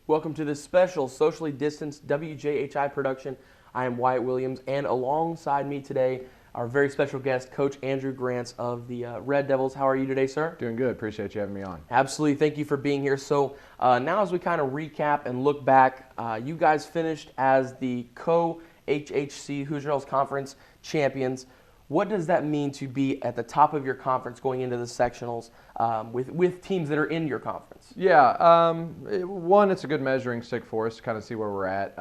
Welcome to this special socially distanced WJHI production. I am Wyatt Williams, and alongside me today, our very special guest, Coach Andrew Grantz of the Red Devils. How are you today, sir? Doing good. Appreciate you having me on. Absolutely. Thank you for being here. So now as we kind of recap and look back, you guys finished as the co-HHC Hoosier Hills Conference champions. What does that mean to be at the top of your conference going into the sectionals with teams that are in your conference? Yeah, one, it's a good measuring stick for us to kind of see where we're at.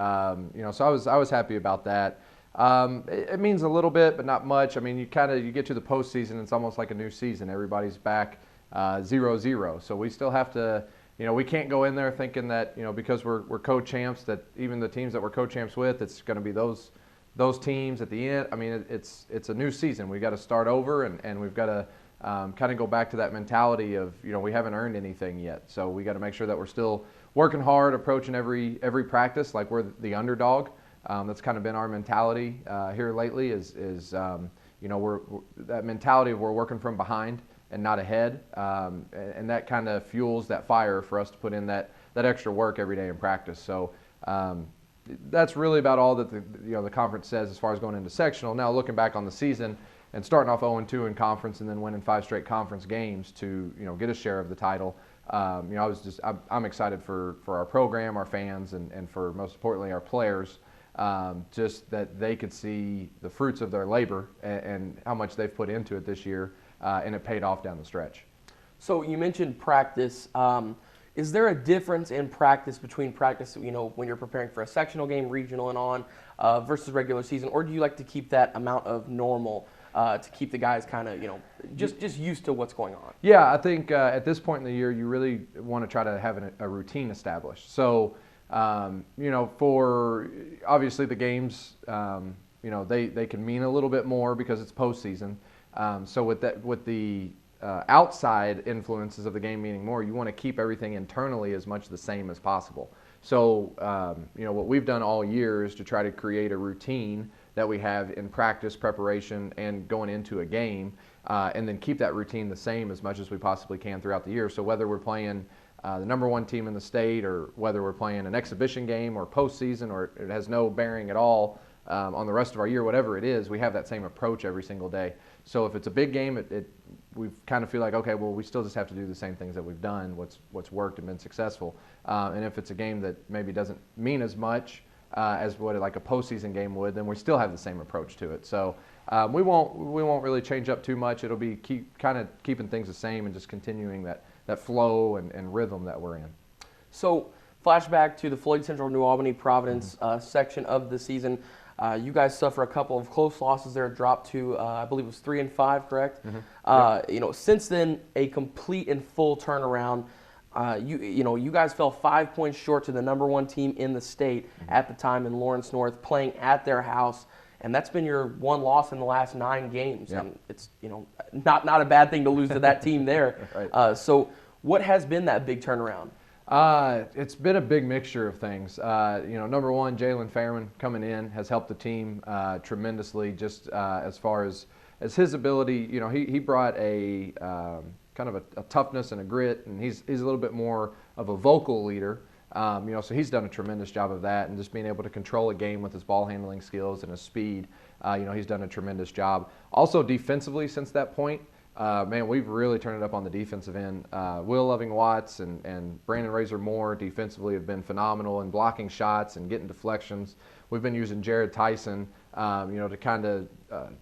So I was happy about that. It means a little bit, but not much. I mean, you get to the postseason, it's almost like a new season. Everybody's back 0-0. So we still have to, we can't go in there thinking that, because we're co-champs, that even the teams that we're co-champs with, it's going to be those teams at the end. I mean, it's a new season. We've got to start over, and we've got to kind of go back to that mentality of, we haven't earned anything yet. So we got to make sure that we're still working hard, approaching every practice like we're the underdog. That's kind of been our mentality here lately is we're that mentality of we're working from behind and not ahead. And that kind of fuels that fire for us to put in that extra work every day in practice. So that's really about all that the conference says as far as going into sectional. Now looking back on the season and starting off 0-2 in conference and then winning 5 straight conference games to get a share of the title. I'm excited for our program, our fans, and for most importantly our players. Just that they could see the fruits of their labor and how much they've put into it this year, and it paid off down the stretch. So you mentioned practice. Is there a difference in practice between practice, when you're preparing for a sectional game, regional and on, versus regular season, or do you like to keep that amount of normal to keep the guys kind of, just used to what's going on? Yeah, I think at this point in the year, you really want to try to have a routine established. So, for obviously the games, they can mean a little bit more because it's postseason. So with the outside influences of the game meaning more, you want to keep everything internally as much the same as possible. So, what we've done all year is to try to create a routine that we have in practice, preparation, and going into a game, and then keep that routine the same as much as we possibly can throughout the year. So whether we're playing the number 1 team in the state, or whether we're playing an exhibition game or postseason, or it has no bearing at all on the rest of our year, whatever it is, we have that same approach every single day. So if it's a big game, we kind of feel like, okay, well, we still just have to do the same things that we've done, what's worked and been successful. And if it's a game that maybe doesn't mean as much as what like a postseason game would, then we still have the same approach to it. So we won't really change up too much. It'll be kind of keeping things the same and just continuing that flow and rhythm that we're in. So flashback to the Floyd Central New Albany Providence section of the season. You guys suffer a couple of close losses there, dropped to I believe it was 3-5, correct? Mm-hmm. Since then, a complete and full turnaround. You guys fell 5 points short to the number 1 team in the state at the time in Lawrence North, playing at their house, and that's been your one loss in the last 9 games. Yep. And it's not a bad thing to lose to that team there. Right. So what has been that big turnaround? It's been a big mixture of things. Number 1, Jaylen Fairman coming in has helped the team tremendously. Just as far as his ability, he brought a kind of a toughness and a grit, and he's a little bit more of a vocal leader. So he's done a tremendous job of that, and just being able to control a game with his ball handling skills and his speed. He's done a tremendous job. Also defensively, since that point, we've really turned it up on the defensive end. Will Loving-Watts and Brandon Razor-Moore defensively have been phenomenal in blocking shots and getting deflections. We've been using Jared Tyson, to kind of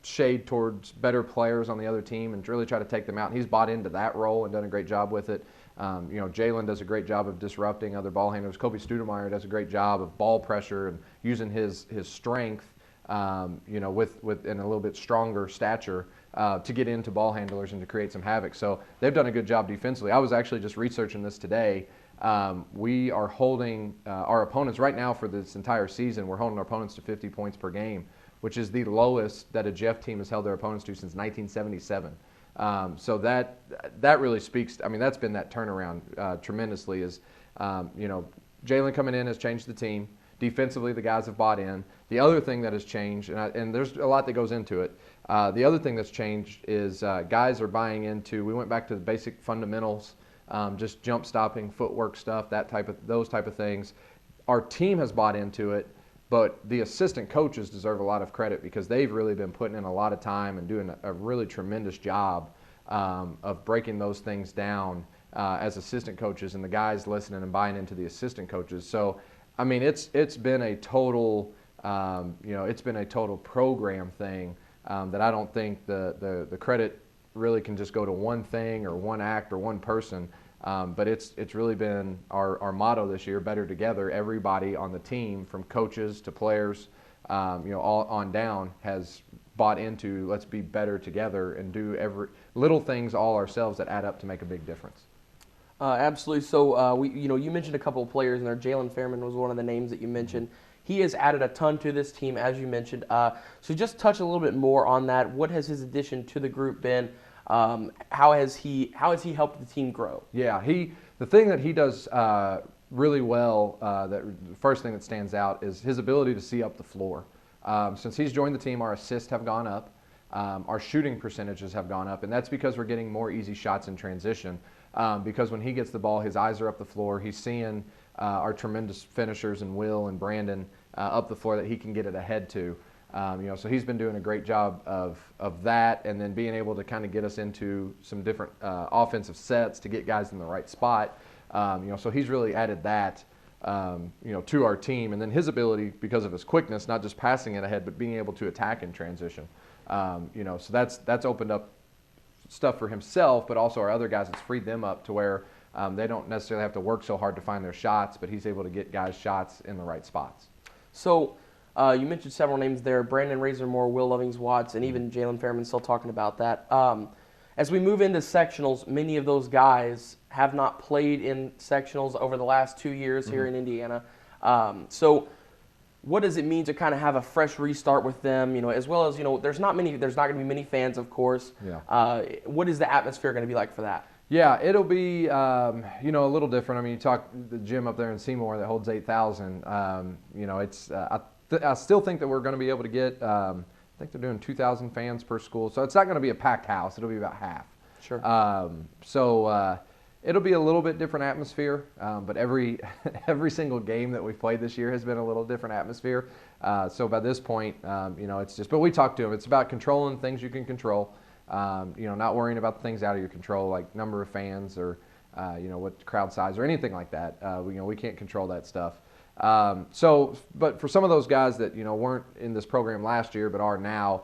shade towards better players on the other team and really try to take them out. And he's bought into that role and done a great job with it. Jaylen does a great job of disrupting other ball handlers. Kobe Studemeyer does a great job of ball pressure and using his strength, with and a little bit stronger stature to get into ball handlers and to create some havoc. So they've done a good job defensively. I was actually just researching this today. We are holding our opponents right now for this entire season. We're holding our opponents to 50 points per game, which is the lowest that a Jeff team has held their opponents to since 1977. So that really speaks. That's been that turnaround tremendously. Jaylen coming in has changed the team. Defensively, the guys have bought in. The other thing that has changed, and there's a lot that goes into it, the other thing that's changed is guys are buying into, we went back to the basic fundamentals just jump stopping, footwork stuff, those type of things. Our team has bought into it, but the assistant coaches deserve a lot of credit because they've really been putting in a lot of time and doing a really tremendous job of breaking those things down as assistant coaches, and the guys listening and buying into the assistant coaches. So, I mean, it's been a total it's been a total program thing that I don't think the credit really can just go to one thing or one act or one person. But it's really been our motto this year: better together. Everybody on the team, from coaches to players, all on down, has bought into let's be better together and do every little things all ourselves that add up to make a big difference. Absolutely. So you mentioned a couple of players in there. Jaylen Fairman was one of the names that you mentioned. He has added a ton to this team, as you mentioned. So just touch a little bit more on that. What has his addition to the group been? How has he helped the team grow? Yeah, the thing that he does really well, the first thing that stands out is his ability to see up the floor. Since he's joined the team, our assists have gone up, our shooting percentages have gone up, and that's because we're getting more easy shots in transition. Because when he gets the ball, his eyes are up the floor. He's seeing our tremendous finishers and Will and Brandon up the floor that he can get it ahead to. So he's been doing a great job of that, and then being able to kind of get us into some different offensive sets to get guys in the right spot. So he's really added that, to our team, and then his ability, because of his quickness, not just passing it ahead, but being able to attack in transition. So that's opened up stuff for himself, but also our other guys. It's freed them up to where they don't necessarily have to work so hard to find their shots, but he's able to get guys shots in the right spots. So you mentioned several names there: Brandon Razormore, Will Lovings-Watts, and even Jaylen Fairman. Still talking about that. As we move into sectionals, many of those guys have not played in sectionals over the last 2 years here in Indiana. So what does it mean to kind of have a fresh restart with them? As well as there's not going to be many fans, of course. Yeah. What is the atmosphere going to be like for that? Yeah, it'll be a little different. I mean, you talk the gym up there in Seymour that holds 8,000. It's I still think that we're going to be able to get. I think they're doing 2,000 fans per school, so it's not going to be a packed house. It'll be about half. Sure. It'll be a little bit different atmosphere, but every single game that we've played this year has been a little different atmosphere. So by this point, it's just. But we talked to them. It's about controlling things you can control. Not worrying about the things out of your control, like number of fans or what crowd size or anything like that. We can't control that stuff. But for some of those guys that weren't in this program last year but are now,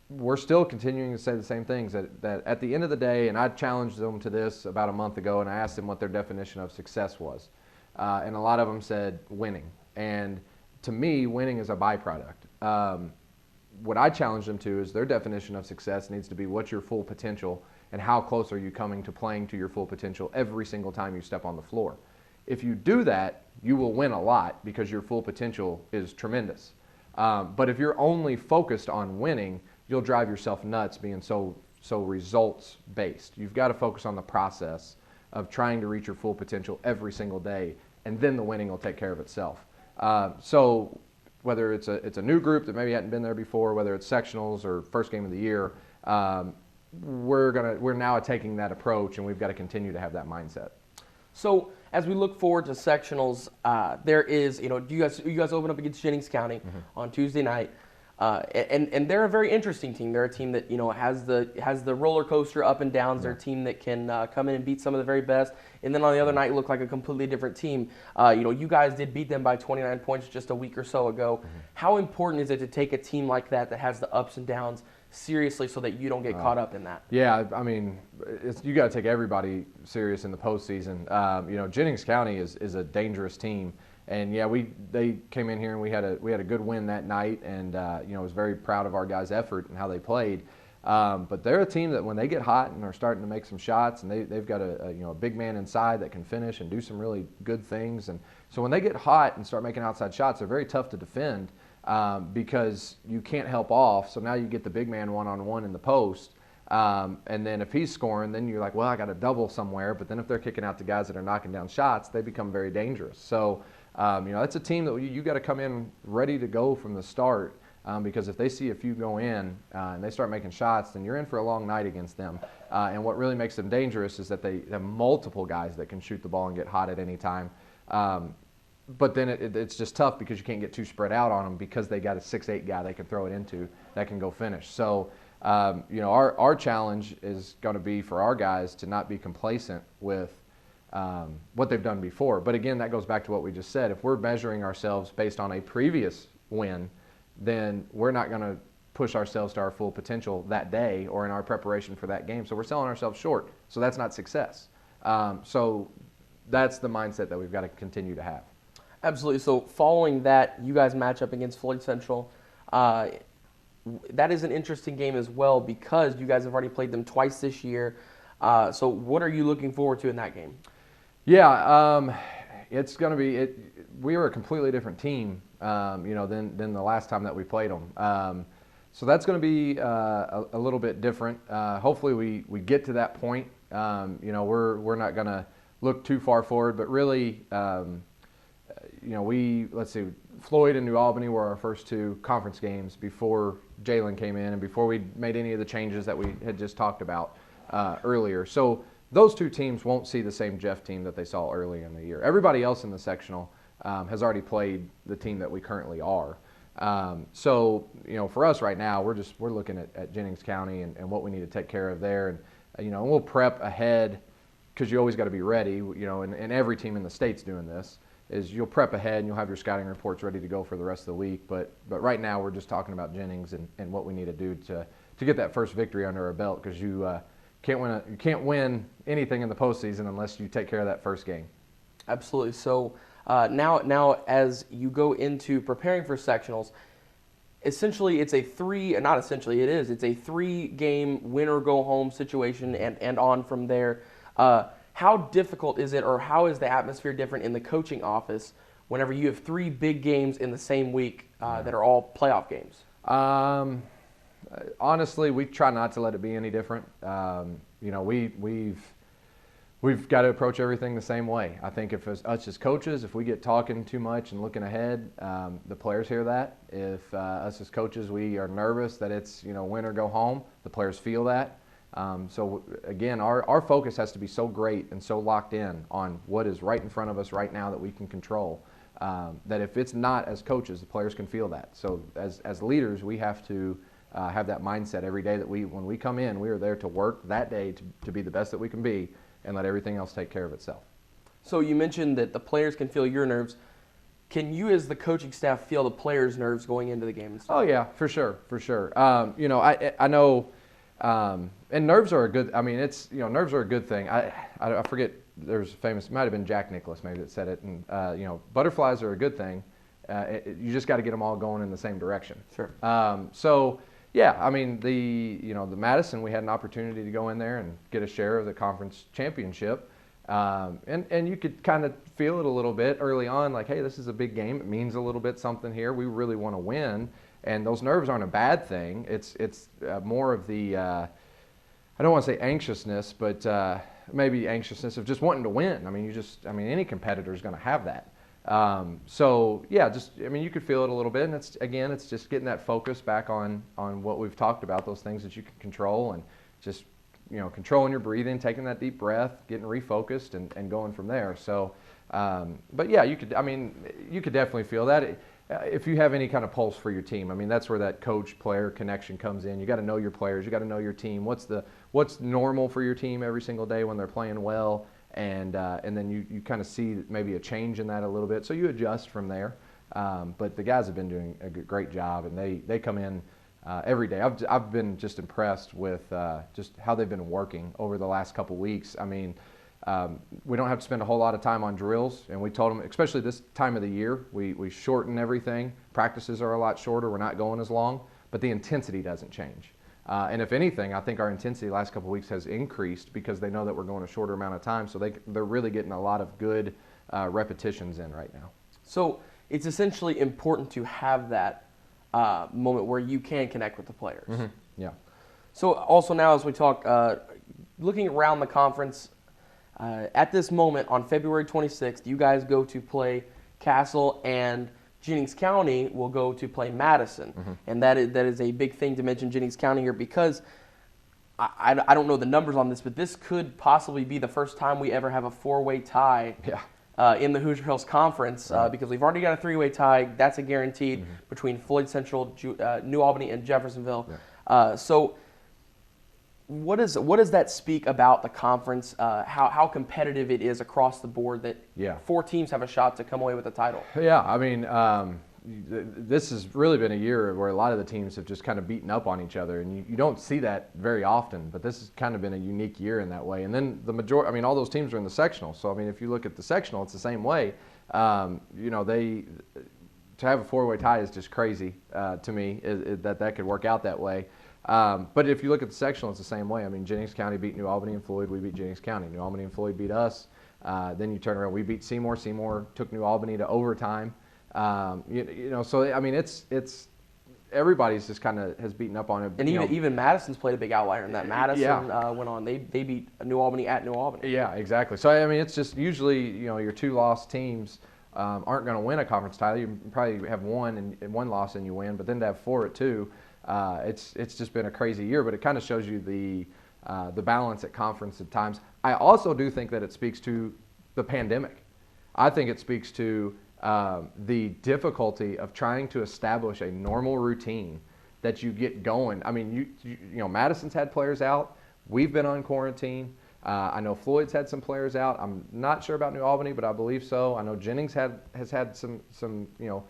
we're still continuing to say the same things, that at the end of the day, and I challenged them to this about a month ago, and I asked them what their definition of success was. And a lot of them said winning. And to me, winning is a byproduct. What I challenged them to is their definition of success needs to be what's your full potential and how close are you coming to playing to your full potential every single time you step on the floor. If you do that, you will win a lot because your full potential is tremendous. But if you're only focused on winning, you'll drive yourself nuts being so results based. You've got to focus on the process of trying to reach your full potential every single day, and then the winning will take care of itself. So whether it's a new group that maybe hadn't been there before, whether it's sectionals or first game of the year, we're now taking that approach, and we've got to continue to have that mindset. So as we look forward to sectionals, there is, you guys open up against Jennings County on Tuesday night, and they're a very interesting team. They're a team that has the roller coaster up and downs. They're a team that can come in and beat some of the very best, and then on the other night look like a completely different team. You guys did beat them by 29 points just a week or so ago. How important is it to take a team like that has the ups and downs seriously so that you don't get caught up in that? Yeah, I mean, you got to take everybody serious in the postseason. Jennings County is a dangerous team, and yeah, they came in here and we had a good win that night, and was very proud of our guys' effort and how they played. But they're a team that when they get hot and are starting to make some shots, and they've got a big man inside that can finish and do some really good things, and so when they get hot and start making outside shots, they're very tough to defend. Because you can't help off, so now you get the big man one-on-one in the post, and then if he's scoring, then you're like, well, I got to double somewhere, but then if they're kicking out to guys that are knocking down shots, they become very dangerous. So, that's a team that you got to come in ready to go from the start, because if they see a few go in and they start making shots, then you're in for a long night against them. And what really makes them dangerous is that they have multiple guys that can shoot the ball and get hot at any time. But then it's just tough because you can't get too spread out on them because they got a 6'8" guy they can throw it into that can go finish. So, our challenge is going to be for our guys to not be complacent with what they've done before. But again, that goes back to what we just said. If we're measuring ourselves based on a previous win, then we're not going to push ourselves to our full potential that day or in our preparation for that game. So we're selling ourselves short. So that's not success. So that's the mindset that we've got to continue to have. Absolutely. So following that, you guys match up against Floyd Central. That is an interesting game as well because you guys have already played them twice this year. So what are you looking forward to in that game? Yeah, it's going to be we are a completely different team, than the last time that we played them. So that's going to be a little bit different. Hopefully we get to that point. We're not going to look too far forward, but really, let's see, Floyd and New Albany were our first two conference games before Jaylen came in and before we made any of the changes that we had just talked about earlier. So those two teams won't see the same Jeff team that they saw early in the year. Everybody else in the sectional has already played the team that we currently are. So for us right now, we're looking at Jennings County and what we need to take care of there, and we'll prep ahead because you always got to be ready. And every team in the state's doing this. Is you'll prep ahead and you'll have your scouting reports ready to go for the rest of the week. But right now we're just talking about Jennings and what we need to do to get that first victory under our belt because you can't win anything in the postseason unless you take care of that first game. Absolutely. So now as you go into preparing for sectionals, essentially it's a it's a 3-game win or go home situation and on from there. How difficult is it, or how is the atmosphere different in the coaching office whenever you have 3 big games in the same week that are all playoff games? Honestly, we try not to let it be any different. We've got to approach everything the same way. I think if us as coaches, if we get talking too much and looking ahead, the players hear that. If us as coaches, we are nervous that it's win or go home, the players feel that. So again, our focus has to be so great and so locked in on what is right in front of us right now that we can control, that if it's not as coaches, the players can feel that. So as leaders, we have to have that mindset every day that when we come in, we are there to work that day to be the best that we can be and let everything else take care of itself. So you mentioned that the players can feel your nerves. Can you as the coaching staff feel the players' nerves going into the games? Oh yeah, for sure. I know. And nerves are a good. I mean, nerves are a good thing. I forget. There's it might have been Jack Nicklaus maybe that said it. And butterflies are a good thing. You just got to get them all going in the same direction. Sure. So yeah, I mean the Madison, we had an opportunity to go in there and get a share of the conference championship. And you could kind of feel it a little bit early on, like, hey, this is a big game. It means a little bit something here. We really want to win. And those nerves aren't a bad thing. It's more of the, I don't want to say anxiousness, but maybe anxiousness of just wanting to win. I mean, any competitor is going to have that. So yeah, you could feel it a little bit. And it's just getting that focus back on what we've talked about, those things that you can control, and just, controlling your breathing, taking that deep breath, getting refocused and going from there. So, but yeah, you could definitely feel that. If you have any kind of pulse for your team, I mean, that's where that coach-player connection comes in. You got to know your players. You got to know your team. What's normal for your team every single day when they're playing well, and then you kind of see maybe a change in that a little bit. So you adjust from there. But the guys have been doing a great job, and they come in every day. I've been just impressed with just how they've been working over the last couple weeks. I mean, we don't have to spend a whole lot of time on drills, and we told them, especially this time of the year, we shorten everything. Practices are a lot shorter. We're not going as long, but the intensity doesn't change. And if anything, I think our intensity the last couple of weeks has increased because they know that we're going a shorter amount of time, so they're really getting a lot of good repetitions in right now. So it's essentially important to have that moment where you can connect with the players. Mm-hmm. Yeah. So also now as we talk, looking around the conference, at this moment on February 26th, you guys go to play Castle and Jennings County will go to play Madison. And that is a big thing to mention Jennings County here, because I don't know the numbers on this, but this could possibly be the first time we ever have a 4-way tie in the Hoosier Hills Conference, because we've already got a 3-way tie. That's a guaranteed between Floyd Central, New Albany, and Jeffersonville. So what does that speak about the conference, how competitive it is across the board, that 4 teams have a shot to come away with the title? Yeah, I mean, this has really been a year where a lot of the teams have just kind of beaten up on each other, and you don't see that very often, but this has kind of been a unique year in that way. And then the majority, I mean, all those teams are in the sectional, so I mean, if you look at the sectional, it's the same way. You know, to have a 4-way tie is just crazy to me, that could work out that way. But if you look at the sectional, it's the same way. I mean, Jennings County beat New Albany and Floyd. We beat Jennings County. New Albany and Floyd beat us. Then you turn around, we beat Seymour. Seymour took New Albany to overtime. You know, so I mean, it's everybody's just kind of has beaten up on it. And even Madison's played a big outlier in that. Madison went on. They beat New Albany at New Albany. Yeah, exactly. So I mean, it's just usually, you know, your 2 loss teams aren't going to win a conference title. You probably have one and 1 loss and you win, but then to have 4 at 2, it's just been a crazy year. But it kind of shows you the balance at conference at times. I also do think that it speaks to the pandemic. I think it speaks to the difficulty of trying to establish a normal routine that you get going. I mean, you know, Madison's had players out. We've been on quarantine. I know Floyd's had some players out. I'm not sure about New Albany, but I believe so. I know Jennings has had some you know,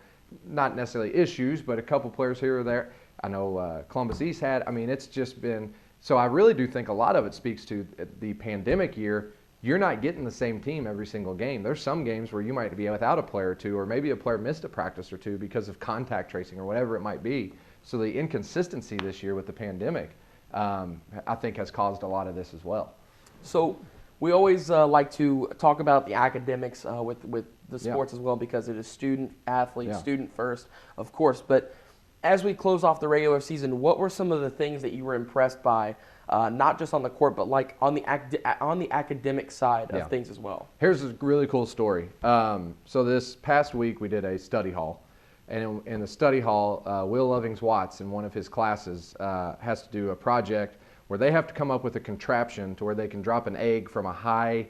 not necessarily issues, but a couple players here or there. I know Columbus East had. I mean, it's just been. So I really do think a lot of it speaks to the pandemic year. You're not getting the same team every single game. There's some games where you might be without a player or 2, or maybe a player missed a practice or 2 because of contact tracing or whatever it might be. So the inconsistency this year with the pandemic, I think, has caused a lot of this as well. So we always like to talk about the academics with the sports as well, because it is student, athlete, student first, of course. But as we close off the regular season, what were some of the things that you were impressed by, not just on the court, but like on the academic side of things as well? Here's a really cool story. So this past week we did a study hall, and in the study hall, Will Lovings-Watts in one of his classes has to do a project where they have to come up with a contraption to where they can drop an egg from a high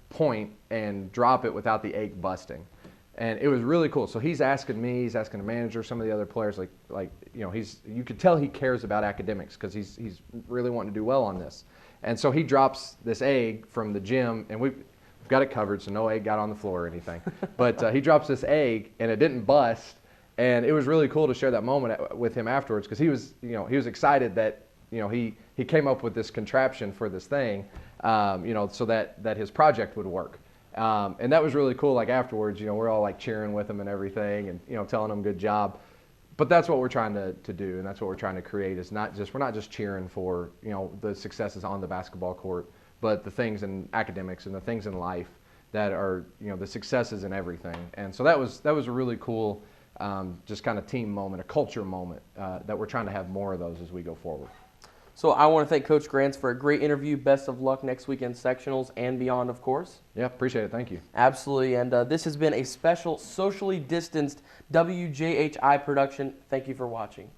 point and drop it without the egg busting. And it was really cool. So he's asking me, he's asking the manager, some of the other players, like you know, you could tell he cares about academics because he's really wanting to do well on this. And so he drops this egg from the gym, and we've got it covered, so no egg got on the floor or anything. But he drops this egg, and it didn't bust. And it was really cool to share that moment with him afterwards, because he was excited that, you know, he came up with this contraption for this thing, you know, so that his project would work. And that was really cool. Like afterwards, you know, we're all like cheering with him and everything, and, you know, telling him good job. But that's what we're trying to do, and that's what we're trying to create. Is we're not just cheering for, you know, the successes on the basketball court, but the things in academics and the things in life that are, you know, the successes in everything. And so that was a really cool, just kind of team moment, a culture moment that we're trying to have more of those as we go forward. So I want to thank Coach Grantz for a great interview. Best of luck next week in sectionals and beyond, of course. Yeah, appreciate it. Thank you. Absolutely. And this has been a special socially distanced WJHI production. Thank you for watching.